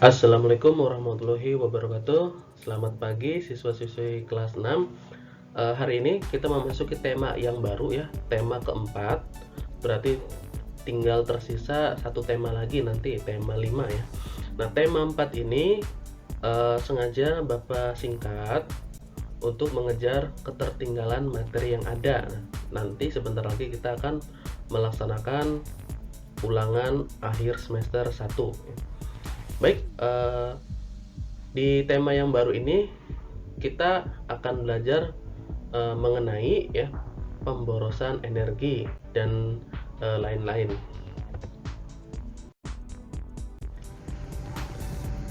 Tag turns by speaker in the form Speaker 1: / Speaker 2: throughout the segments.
Speaker 1: Assalamualaikum warahmatullahi wabarakatuh. Selamat pagi siswa-siswi kelas 6. Hari ini kita memasuki tema yang baru ya, tema keempat. Berarti tinggal tersisa satu tema lagi nanti, tema 5 ya. Nah, tema 4 ini sengaja Bapak singkat untuk mengejar ketertinggalan materi yang ada. Nanti sebentar lagi kita akan melaksanakan ulangan akhir semester 1. Baik, di tema yang baru ini kita akan belajar mengenai ya pemborosan energi dan lain-lain.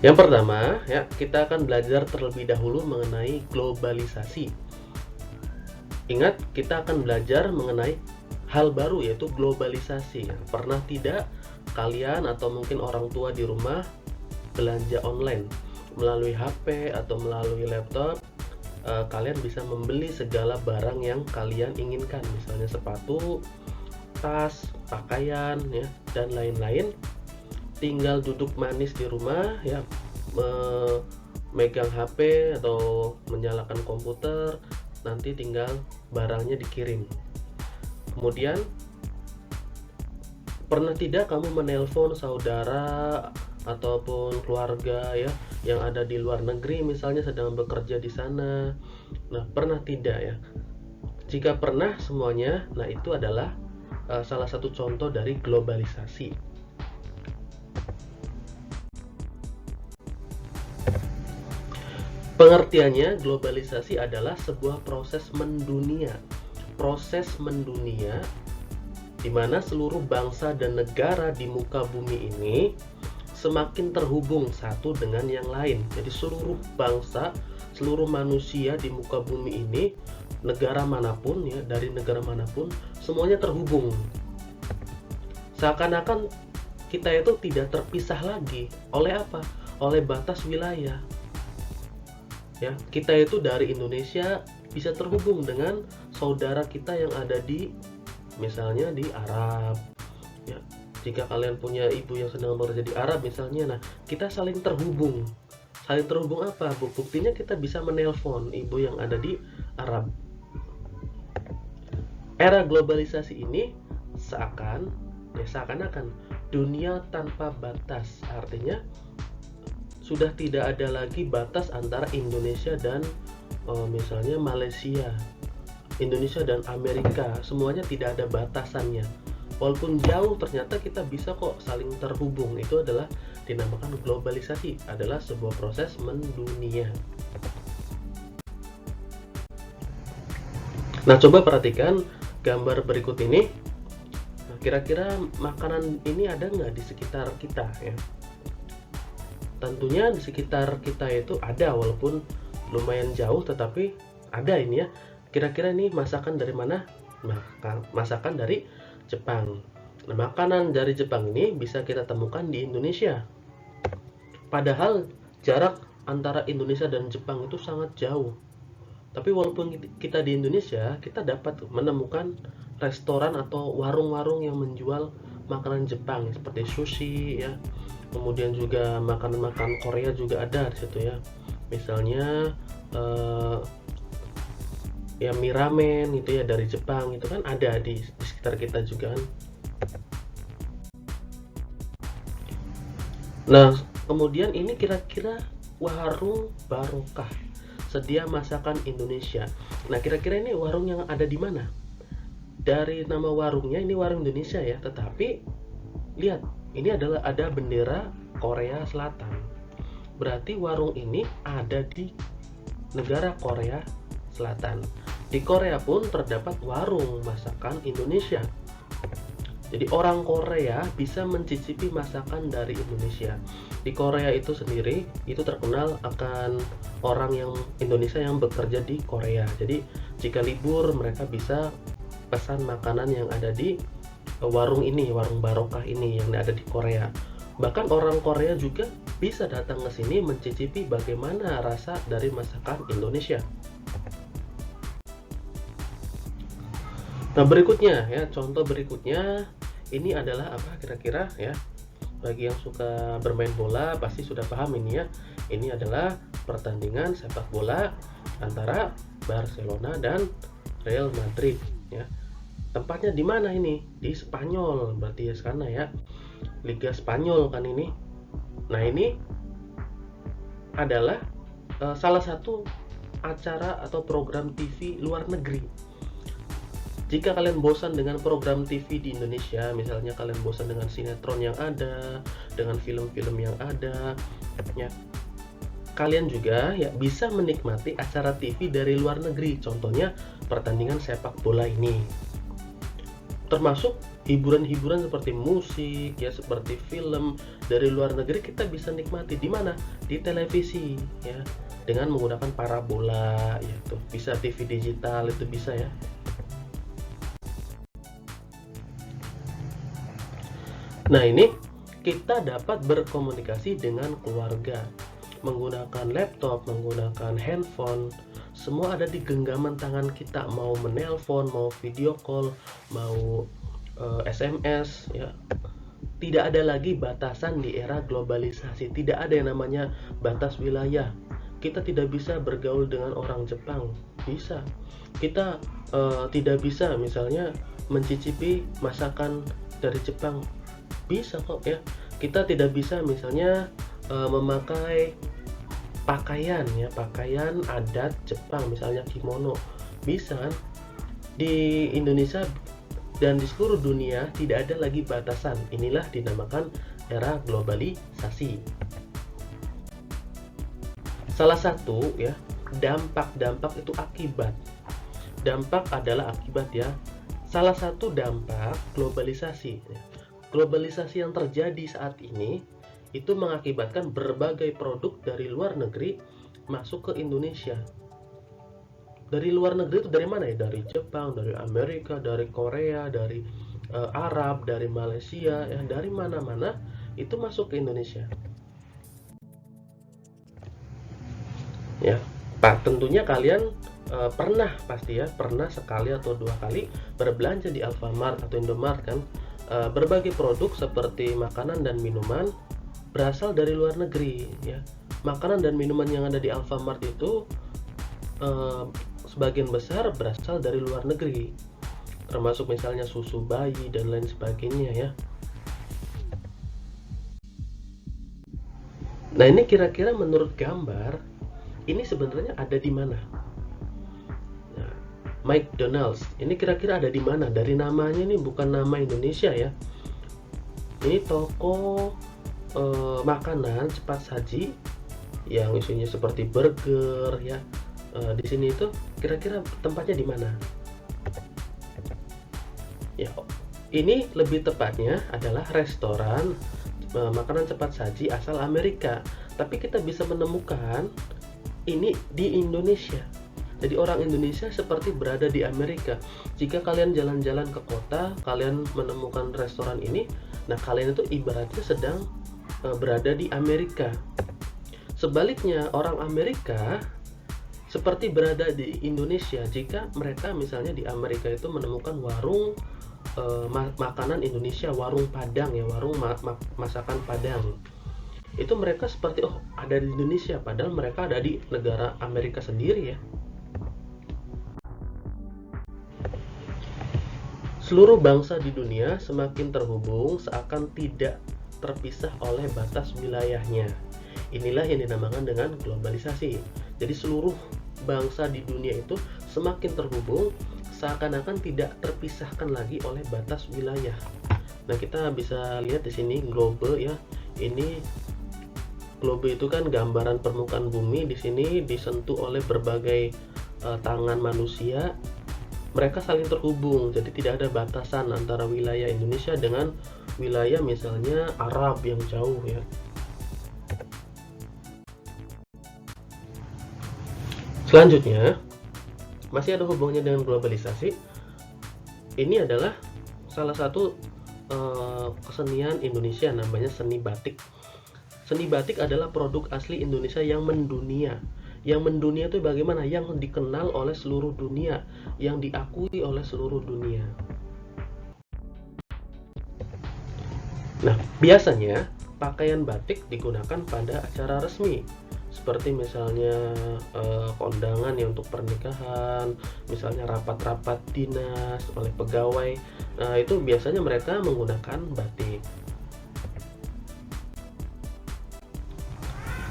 Speaker 1: Yang pertama ya, kita akan belajar terlebih dahulu mengenai globalisasi. Ingat, kita akan belajar mengenai hal baru yaitu globalisasi. Pernah tidak kalian atau mungkin orang tua di rumah belanja online melalui HP atau melalui laptop? Kalian bisa membeli segala barang yang kalian inginkan, misalnya sepatu, tas, pakaian ya, dan lain-lain. Tinggal duduk manis di rumah ya, memegang HP atau menyalakan komputer, nanti tinggal barangnya dikirim. Kemudian pernah tidak kamu menelpon saudara ataupun keluarga ya yang ada di luar negeri, misalnya sedang bekerja di sana? Nah, pernah tidak ya? Jika pernah semuanya, nah itu adalah salah satu contoh dari globalisasi. Pengertiannya, globalisasi adalah sebuah proses mendunia. Proses mendunia di mana seluruh bangsa dan negara di muka bumi ini semakin terhubung satu dengan yang lain. Jadi seluruh bangsa, seluruh manusia di muka bumi ini, negara manapun ya, dari negara manapun, semuanya terhubung. Seakan-akan kita itu tidak terpisah lagi. Oleh apa? Oleh batas wilayah. Ya, kita itu dari Indonesia bisa terhubung dengan saudara kita yang ada di misalnya di Arab ya. Jika kalian punya ibu yang sedang bekerja di Arab misalnya, nah kita saling terhubung. Saling terhubung apa? Buktinya kita bisa menelpon ibu yang ada di Arab. Era globalisasi ini seakan-akan dunia tanpa batas. Artinya sudah tidak ada lagi batas antara Indonesia dan misalnya Malaysia, Indonesia dan Amerika. Semuanya tidak ada batasannya. Walaupun jauh, ternyata kita bisa kok saling terhubung. Itu adalah dinamakan globalisasi, adalah sebuah proses mendunia. Nah, coba perhatikan gambar berikut ini. Nah, kira-kira makanan ini ada nggak di sekitar kita ya? Tentunya di sekitar kita itu ada, walaupun lumayan jauh, tetapi ada ini ya. Kira-kira ini masakan dari mana? Nah, masakan dari Jepang. Nah, makanan dari Jepang ini bisa kita temukan di Indonesia. Padahal jarak antara Indonesia dan Jepang itu sangat jauh. Tapi walaupun kita di Indonesia, kita dapat menemukan restoran atau warung-warung yang menjual makanan Jepang seperti sushi ya. Kemudian juga makanan-makanan Korea juga ada di situ ya. Misalnya ya mie ramen gitu ya dari Jepang, itu kan ada di sekitar kita juga kan. Nah, kemudian ini kira-kira warung barokah, sedia masakan Indonesia. Nah, kira-kira ini warung yang ada di mana? Dari nama warungnya ini warung Indonesia ya, tetapi lihat, ini adalah ada bendera Korea Selatan. Berarti warung ini ada di negara Korea Selatan. Di Korea pun terdapat warung masakan Indonesia. Jadi orang Korea bisa mencicipi masakan dari Indonesia. Di Korea itu sendiri itu terkenal akan orang yang Indonesia yang bekerja di Korea. Jadi jika libur mereka bisa pesan makanan yang ada di warung ini, warung barokah ini yang ada di Korea. Bahkan orang Korea juga bisa datang ke sini mencicipi bagaimana rasa dari masakan Indonesia. Nah, berikutnya ya, contoh berikutnya ini adalah apa kira-kira ya? Bagi yang suka bermain bola pasti sudah paham ini ya. Ini adalah pertandingan sepak bola antara Barcelona dan Real Madrid ya. Tempatnya di mana ini? Di Spanyol, berarti ya sana ya. Liga Spanyol kan ini. Nah, ini adalah salah satu acara atau program TV luar negeri. Jika kalian bosan dengan program TV di Indonesia, misalnya kalian bosan dengan sinetron yang ada, dengan film-film yang ada, ya, kalian juga ya bisa menikmati acara TV dari luar negeri. Contohnya pertandingan sepak bola ini. Termasuk hiburan-hiburan seperti musik, ya seperti film dari luar negeri kita bisa nikmati di mana? Di televisi, ya, dengan menggunakan parabola, yaitu bisa TV digital itu bisa ya. Nah, ini kita dapat berkomunikasi dengan keluarga menggunakan laptop, menggunakan handphone, semua ada di genggaman tangan kita. Mau menelpon, mau video call, mau SMS ya. Tidak ada lagi batasan di era globalisasi. Tidak ada yang namanya batas wilayah. Kita tidak bisa bergaul dengan orang Jepang. Bisa. Kita tidak bisa misalnya mencicipi masakan dari Jepang. Bisa kok ya. Kita tidak bisa misalnya memakai pakaian ya, pakaian adat Jepang misalnya kimono. Bisa kan? Di Indonesia dan di seluruh dunia tidak ada lagi batasan. Inilah dinamakan era globalisasi. Salah satu ya, dampak itu akibat. Dampak adalah akibat ya. Salah satu dampak globalisasi ya. Globalisasi yang terjadi saat ini itu mengakibatkan berbagai produk dari luar negeri masuk ke Indonesia. Dari luar negeri itu dari mana ya? Dari Jepang, dari Amerika, dari Korea, dari Arab, dari Malaysia, ya dari mana-mana itu masuk ke Indonesia. Ya, Pak, tentunya kalian pernah pasti ya, pernah sekali atau dua kali berbelanja di Alfamart atau Indomart kan. Berbagai produk seperti makanan dan minuman berasal dari luar negeri ya. Makanan dan minuman yang ada di Alfamart itu sebagian besar berasal dari luar negeri, termasuk misalnya susu bayi dan lain sebagainya ya. Nah, ini kira-kira menurut gambar ini sebenarnya ada di mana? Nah, McDonald's ini kira-kira ada di mana? Dari namanya ini bukan nama Indonesia ya. Ini toko makanan cepat saji yang isinya seperti burger ya. Di sini itu kira-kira tempatnya di mana? Ya, ini lebih tepatnya adalah restoran makanan cepat saji asal Amerika. Tapi kita bisa menemukan ini di Indonesia. Jadi orang Indonesia seperti berada di Amerika. Jika kalian jalan-jalan ke kota, kalian menemukan restoran ini, nah kalian itu ibaratnya sedang berada di Amerika. Sebaliknya, orang Amerika seperti berada di Indonesia jika mereka misalnya di Amerika itu menemukan warung makanan Indonesia, warung Padang ya, warung masakan Padang. Itu mereka seperti oh ada di Indonesia, padahal mereka ada di negara Amerika sendiri ya. Seluruh bangsa di dunia semakin terhubung seakan tidak terpisah oleh batas wilayahnya. Inilah yang dinamakan dengan globalisasi. Jadi seluruh bangsa di dunia itu semakin terhubung seakan-akan tidak terpisahkan lagi oleh batas wilayah. Nah, kita bisa lihat di sini globe ya. Ini globe itu kan gambaran permukaan bumi, di sini disentuh oleh berbagai tangan manusia. Mereka saling terhubung, jadi tidak ada batasan antara wilayah Indonesia dengan wilayah misalnya Arab yang jauh ya. Selanjutnya, masih ada hubungannya dengan globalisasi. Ini adalah salah satu kesenian Indonesia, namanya seni batik. Seni batik adalah produk asli Indonesia yang mendunia. Yang mendunia itu bagaimana? Yang dikenal oleh seluruh dunia, yang diakui oleh seluruh dunia. Nah, Biasanya pakaian batik digunakan pada acara resmi, seperti misalnya kondangan ya untuk pernikahan, misalnya rapat-rapat dinas oleh pegawai. Nah, itu biasanya mereka menggunakan batik.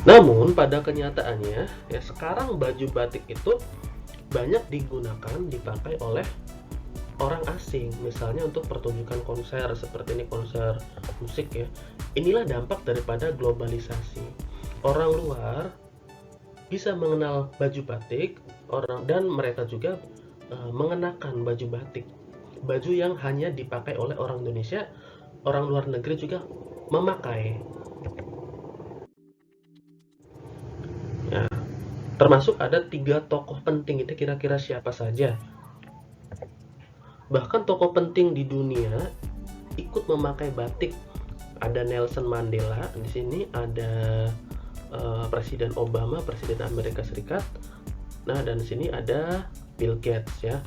Speaker 1: Namun pada kenyataannya ya sekarang baju batik itu banyak digunakan dipakai oleh orang asing, misalnya untuk pertunjukan konser seperti ini, konser musik ya. Inilah dampak daripada globalisasi. Orang luar bisa mengenal baju batik, dan mereka juga mengenakan baju batik. Baju yang hanya dipakai oleh orang Indonesia, orang luar negeri juga memakai. Ya, termasuk ada 3 tokoh penting itu, kira-kira siapa saja? Bahkan tokoh penting di dunia ikut memakai batik. Ada Nelson Mandela di sini, ada Presiden Obama, Presiden Amerika Serikat. Nah, dan di sini ada Bill Gates ya.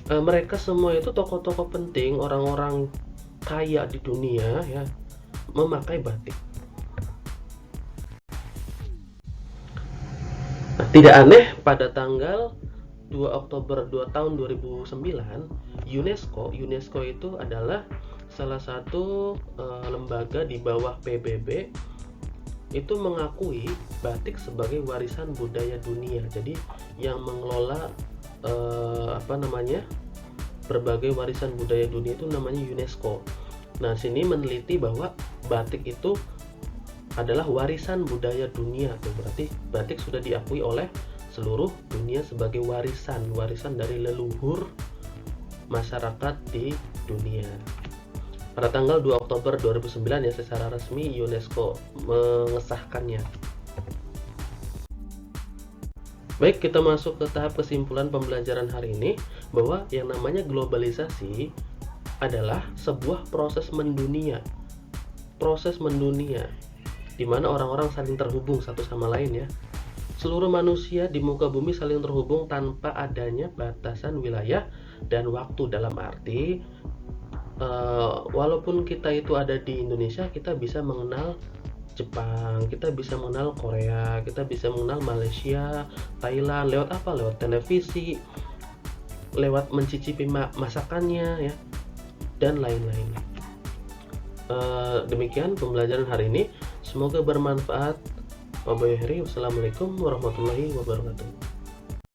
Speaker 1: Mereka semua itu tokoh-tokoh penting, orang-orang kaya di dunia ya, memakai batik. Nah, tidak aneh pada tanggal 2 Oktober tahun 2009, UNESCO itu adalah salah satu lembaga di bawah PBB itu mengakui batik sebagai warisan budaya dunia. Jadi yang mengelola berbagai warisan budaya dunia itu namanya UNESCO. Nah, sini meneliti bahwa batik itu adalah warisan budaya dunia tuh, berarti batik sudah diakui oleh seluruh dunia sebagai warisan dari leluhur masyarakat di dunia. Pada tanggal 2 Oktober 2009 ya secara resmi UNESCO mengesahkannya. Baik, kita masuk ke tahap kesimpulan pembelajaran hari ini, bahwa yang namanya globalisasi adalah sebuah proses mendunia. Proses mendunia di mana orang-orang saling terhubung satu sama lain ya. Seluruh manusia di muka bumi saling terhubung tanpa adanya batasan wilayah dan waktu. Dalam arti walaupun kita itu ada di Indonesia, kita bisa mengenal Jepang, kita bisa mengenal Korea, kita bisa mengenal Malaysia, Thailand, lewat apa? Lewat televisi, lewat mencicipi masakannya ya, dan lain-lain. Demikian pembelajaran hari ini, semoga bermanfaat. Wassalamualaikum warahmatullahi wabarakatuh.